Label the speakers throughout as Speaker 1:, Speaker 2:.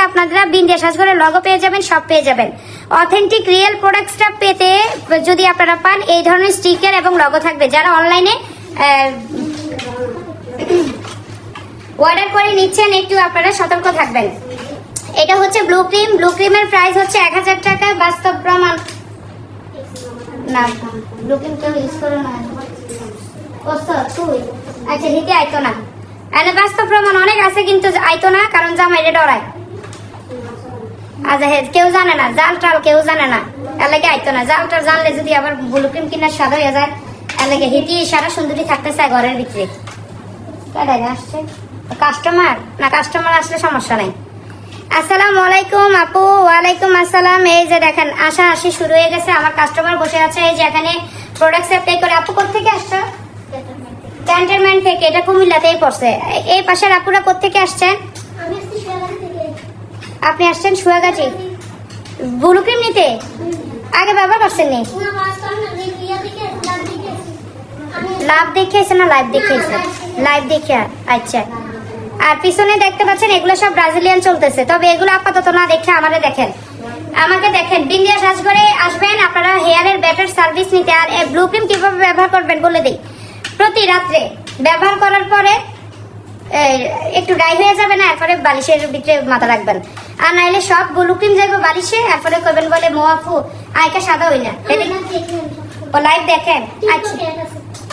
Speaker 1: আপনারা বিন্দিয়া সাজঘরের লগো পেয়ে যাবেন, সব পেয়ে যাবেন। অথেন্টিক রিয়েল প্রোডাক্টসটা পেতে যদি আপনারা পান, এই ধরনের স্টিকার এবং লগো থাকবে। যারা অনলাইনে অর্ডার করে নিচ্ছেন একটু আপনারা সতর্ক থাকবেন। এটা হচ্ছে ব্লু ক্রিম। ব্লু ক্রিমের প্রাইস হচ্ছে 1000 টাকা। বাস্তব প্রমাণ না, ব্লু ক্রিম কেউ ইউজ করে না। তুই আচ্ছা হিতে আইতো না, এনে বাস্তব প্রমাণ অনেক আছে কিন্তু আইতো না, কারণ জামাইরে ডরায়। আচ্ছা কেউ জানে না, জাল টাল কেউ জানে না, এলাকে আইতো না। জাল টাল জানলে যদি আবার ব্লু ক্রিম কিনার স্বাদ হয়ে যায়, এলাকে হিটি সারা সুন্দরী থাকতে চায় ঘরের ভিতরে। কেডাই আসছে কাস্টমার? না, কাস্টমার আসলে সমস্যা নাই। আসসালামু আলাইকুম আপু। ওয়ালাইকুম আসসালাম। এই যে দেখেন আসা আসি শুরু হয়ে গেছে, আমার কাস্টমার বসে আছে। এই যে এখানে প্রোডাক্ট সাপ্লাই করে। আপু কোথেকে আসছো? ক্যান্টনমেন্ট থেকে। এটা কুমিল্লাতেই পড়ছে। এই পাশের আপুরা কোথেকে আসছেন? আপনি আসছেন সুয়াগাছি ব্লু ক্রিম নিতে? আগে ব্যবহার করছেন নি? লাভ দেখিয়েছে না লাইভ দেখিয়েছে? লাইভ দেখে। আচ্ছা, আর পিছনে দেখতে পাচ্ছেন এগুলো সব ব্রাজিলিয়ান চলতেছে, তবে এগুলো আপাতত না দেখে আমারে দেখেন, আমাকে দেখেন। বিন্দিয়া সাজঘরে আসবেন আপনারা হেয়ারের বেটার সার্ভিস নিতে। আর এই ব্লু ক্রিম কিভাবে ব্যবহার করবেন বলে দিই। প্রতি রাত্রে ব্যবহার করার পরে একটু ড্রাই হয়ে যাবে না, এরপরে বালিশের ভিতরে মাথা রাখবেন। আর নাইলে সব ব্লু ক্রিম যাইবে বালিশে, এরপরে করবেন বলে মোয়াফু আইকা সাদা হই না। ও লাইভ দেখেন? আচ্ছা,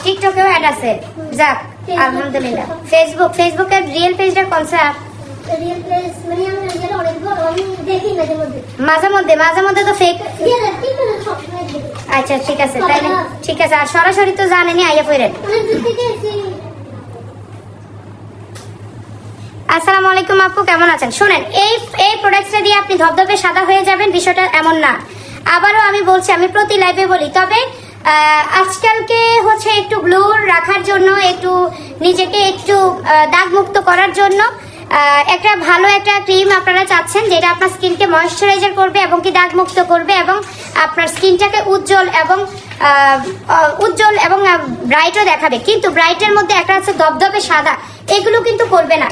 Speaker 1: টিকটকেও অ্যাড আছে। যাক আলহামদুলিল্লাহ। ফেসবুকের রিয়েল পেজটা কোন স্যার? মাঝে মধ্যে তো ফেক। আচ্ছা ঠিক আছে, তাইলে ঠিক আছে। আর সরাসরি তো জানেনি, আইয়া পড়েন। আসসালামু আলাইকুম আপু, কেমন আছেন? শুনেন, এই প্রোডাক্টটা দিয়ে আপনি ধবধবে সাদা হয়ে যাবেন, বিষয়টা এমন না। আবারও আমি বলছি, আমি প্রতি লাইভে বলি, তবে আজকালকে হচ্ছে একটু গ্লোর রাখার জন্য, একটু নিজেকে একটু দাগমুক্ত করার জন্য একটা ভালো একটা ক্রিম আপনারা চাচ্ছেন, যেটা আপনার স্কিনকে ময়েশ্চারাইজার করবে এবং কি দাগমুক্ত করবে এবং আপনার স্কিনটাকে উজ্জ্বল এবং ব্রাইটও দেখাবে। কিন্তু ব্রাইটের মধ্যে একটা আছে ধবধবে সাদা, এগুলো কিন্তু করবে না,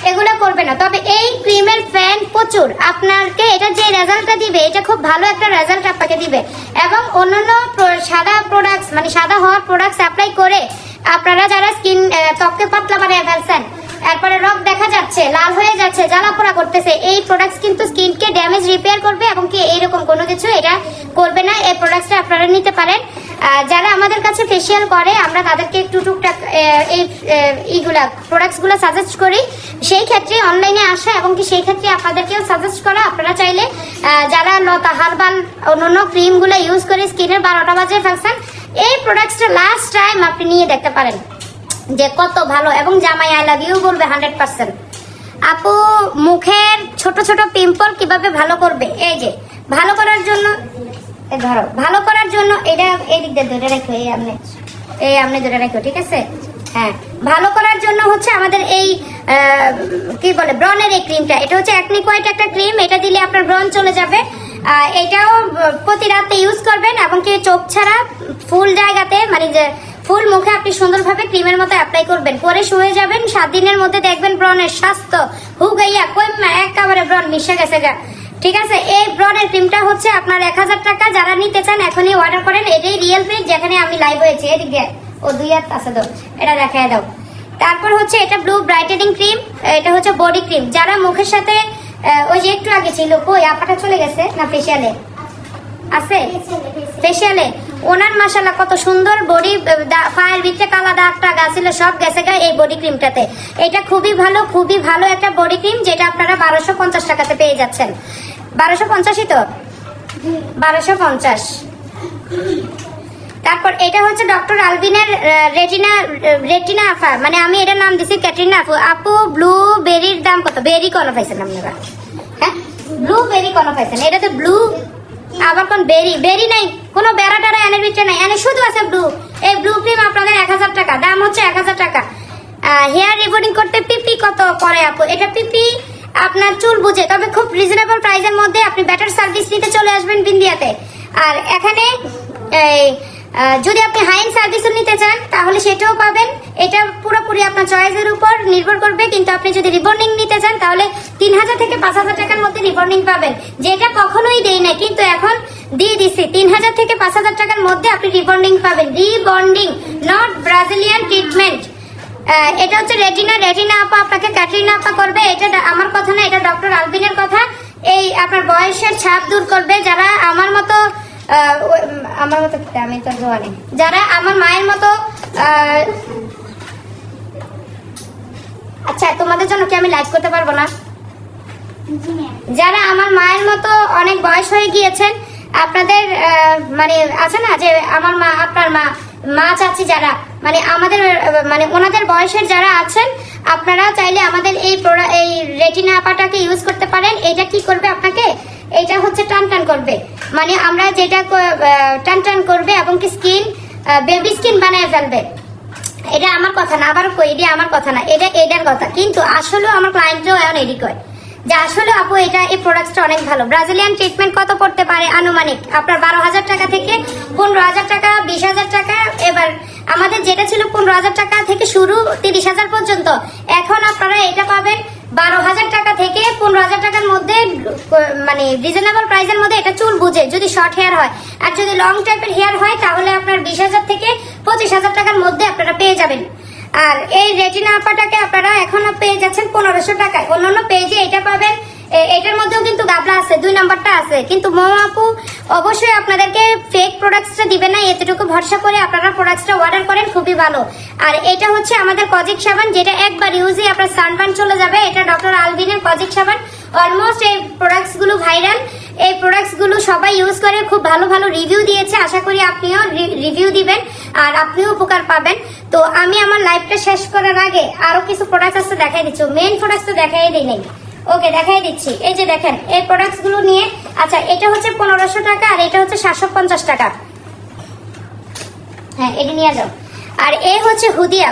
Speaker 1: এগুলো করবে না। তবে এই ক্রিমের ফ্যান প্রচুর, আপনাকে এটা যে রেজাল্টটা দিবে, এটা খুব ভালো একটা রেজাল্ট আপনাকে দিবে। এবং অন্যান্য সাদা প্রোডাক্টস, মানে সাদা হওয়ার প্রোডাক্টস অ্যাপ্লাই করে আপনারা যারা স্কিন ত্বকে পাতলা বানিয়ে ফেলছেন, এরপরে রগ দেখা যাচ্ছে, লাল হয়ে যাচ্ছে, জ্বালাপোড়া করতেছে, এই প্রোডাক্টস কিন্তু স্কিনকে ড্যামেজ রিপেয়ার করবে এবং কি এইরকম কোনো কিছু এটা করবে না। এই প্রোডাক্টসটা আপনারা নিতে পারেন। যারা আমাদের কাছে ফেসিয়াল করে, আমরা তাদেরকে একটু টুকটাক এই প্রোডাক্টসগুলো সাজেস্ট করি। সেই ক্ষেত্রে অনলাইনে আসা এবং কি সেই ক্ষেত্রে আপনাদেরকেও সাজেস্ট করা। আপনারা চাইলে যারা লতা হার্বাল অন্যান্য ক্রিমগুলো ইউজ করে স্কিনের 12টা বাজে ফেলছেন, এই প্রোডাক্টসটা লাস্ট টাইম আপনি নিয়ে দেখতে পারেন যে কত ভালো, এবং জামাই আই লাভ ইউ বলবে 100%। আপু মুখের ছোট ছোট পিম্পল কিভাবে ভালো করবে? এই যে ভালো করার জন্য, ধরো ভালো করার জন্য এটা এই দিক দিয়ে ধরে রাখো, এই আপনি ধরে রাখো, ঠিক আছে? হ্যাঁ, ভালো করার জন্য হচ্ছে আমাদের এই কি বলে ব্রনের এই ক্রিমটা, এটা হচ্ছে অ্যাকনিক হোয়াইট একটা ক্রিম। এটা দিলে আপনার ব্রন চলে যাবে। এটাও প্রতি রাতে ইউজ করবেন এবং কি চোখ ছাড়া ফুল জায়গাতে, মানে যে ফুল মুখে আপনি সুন্দরভাবে ক্রিমের মতো অ্যাপ্লাই করবেন, করে শুয়ে যাবেন। 7 দিনের মধ্যে দেখবেন ব্রনের স্বাস্থ্য হুগাইয়া কইমা একেবারে ব্রন মিশে গেছে গা, ঠিক আছে? এই ব্রনের ক্রিমটা হচ্ছে আপনার 1000 টাকা। যারা নিতে চান এখনই অর্ডার করেন। এটাই রিয়েল পেজ, যেখানে আমি লাইভ হয়েছি। এদিকে ও 2 হাত আছে তো, এটা দেখায় দাও। তারপর হচ্ছে এটা ব্লু ব্রাইটেনিং ক্রিম, এটা হচ্ছে বডি ক্রিম। যারা মুখের সাথে ওই যে একটু আগে ছিল, কই আপাটা চলে গেছে না? ফেসিয়ালে আছে, ফেসিয়ালে ওনার মাশাআল্লাহ কত সুন্দর বডি, পায়ের ভিতরে কালা দাগ টাগ ছিল, সব গেছে গা এই বডি ক্রিমটাতে। এটা খুবই ভালো একটা বডি ক্রিম, যেটা আপনারা 1250 টাকাতে পেয়ে যাচ্ছেন। 1250ই তো, 1250। তারপর এটা হচ্ছে ডক্টর আলবিনের রেটিনা আফা, মানে আমি এটার নাম দিছি ক্যাটরিনা আপু। আপু ব্লু বেরির দাম কত? বেরি কোন পাইছেন আপনারা? হ্যাঁ, ব্লু বেরি কোন পাইছেন? এটাতে ব্লু আবার কোন বেরি নাই, কোনো বেড়া টেরা এনের ভিতরে নাই, এনে শুধু আছে ব্লু। এই ব্লু ক্রিম আপনাদের 1000 টাকা, দাম হচ্ছে 1000 টাকা। হেয়ার রিবন্ডিং করতে পিপি কত পরে আপু? এটা পিপি আপনার চুল বুঝে, তবে খুব রিজনেবল প্রাইসের মধ্যে আপনি বেটার সার্ভিস নিতে চলে আসবেন বিন্দিয়াতে। আর এখানে যদি আপনি হাই এন্ড সার্ভিসও নিতে চান তাহলে সেটাও পাবেন। এটা পুরোপুরি আপনার চয়েসের উপর নির্ভর করবে। কিন্তু আপনি যদি রিবন্ডিং নিতে চান তাহলে 3000 থেকে 5000 টাকার মধ্যে রিবন্ডিং পাবেন, যেটা কখনোই দেই না, কিন্তু এখন দিয়ে দিছি 3000 থেকে 5000 টাকার মধ্যে আপনি রিবন্ডিং পাবেন। Rebonding, not Brazilian treatment. এটা হচ্ছে রেটিনা আপা আপনাকে ক্যাটরিনা আপা করবে, এটা আমার কথা না, এটা ডক্টর আলবিনের কথা। এই আপনার বয়সের ছাপ দূর করবে। যারা আমার মতো আমি তো জোয়ানি, যারা আমার মায়ের মতো আচ্ছা তোমাদের জন্য কি আমি লাইভ করতে পারবো না? যারা আমার মায়ের মতো অনেক বয়স হয়ে গিয়েছেন, আপনাদের মানে আছে না যে আমার মা, আপনার মা চাচি, যারা মানে আমাদের মানে ওনাদের বয়সের যারা আছেন, আপনারা চাইলে আমাদের এই রেটিনা আপাটাকে ইউজ করতে পারেন। এটা কি করবে আপনাকে, এটা হচ্ছে টান করবে, মানে আমরা যেটা টান করবে এবং কি স্কিন বেবি স্কিন বানায় ফেলবে। এটা আমার কথা না, আবার কই, এটা আমার কথা না, এটা এটার কথা। কিন্তু আসলে আমার ক্লায়েন্টও এখন এডি কয় যে আসলে আপু এটা এই প্রোডাক্টটা অনেক ভালো। ব্রাজিলিয়ান ট্রিটমেন্ট কত পড়তে পারে আনুমানিক আপনার 12,000 টাকা থেকে 15,000 টাকা, 20,000 টাকা। এবার আমাদের যেটা ছিল 15,000 টাকা থেকে শুরু 30,000 পর্যন্ত, এখন আপনারা এটা পাবেন 12,000 টাকা থেকে 15,000 টাকার মধ্যে, মানে রিজনেবল প্রাইসের মধ্যে। এটা চুল বুঝে, যদি শর্ট হেয়ার হয়, আর যদি লং টাইপের হেয়ার হয় তাহলে আপনার 20,000 থেকে 25,000 টাকার মধ্যে আপনারা পেয়ে যাবেন। আর এই রেটিনা আপাটাকে আপনারা এখনো পেয়ে যাচ্ছেন 1500 টাকায়। অন্যান্য পেজে এটা পাবেন, এটার মধ্যেও কিন্তু গাবলা আছে, 2 নাম্বারটা আছে। কিন্তু মোম আপু অবশ্যই আপনাদেরকে ফেক প্রোডাক্টসটা দিবে না, এতটুকু ভরসা করে আপনারা প্রোডাক্টসটা অর্ডার করেন, খুবই ভালো। আর এটা হচ্ছে আমাদের কজিক সাবান, যেটা একবার ইউজে আপনার সানবার্ন চলে যাবে। এটা ডক্টর আলবিনের কজিক সাবান। অলমোস্ট এই প্রোডাক্টস গুলো ভাইরাল, এই প্রোডাক্টস গুলো সবাই ইউজ করে খুব ভালো ভালো রিভিউ দিয়েছে। আশা করি আপনিও রিভিউ দিবেন আর আপনিও উপকার পাবেন। তো আমি আমার লাইভটা শেষ করার আগে আরো কিছু প্রোডাক্ট আছে দেখাই দিচ্ছি। মেইন প্রোডাক্টস তো দেখাই দিই নাই, ওকে দেখাই দিচ্ছি। এই যে দেখেন এই প্রোডাক্টস গুলো নিয়ে, আচ্ছা এটা হচ্ছে 1500 টাকা আর এটা হচ্ছে 750 টাকা। হ্যাঁ এটা নিয়ে যাও। আর এই হচ্ছে হুদিয়া।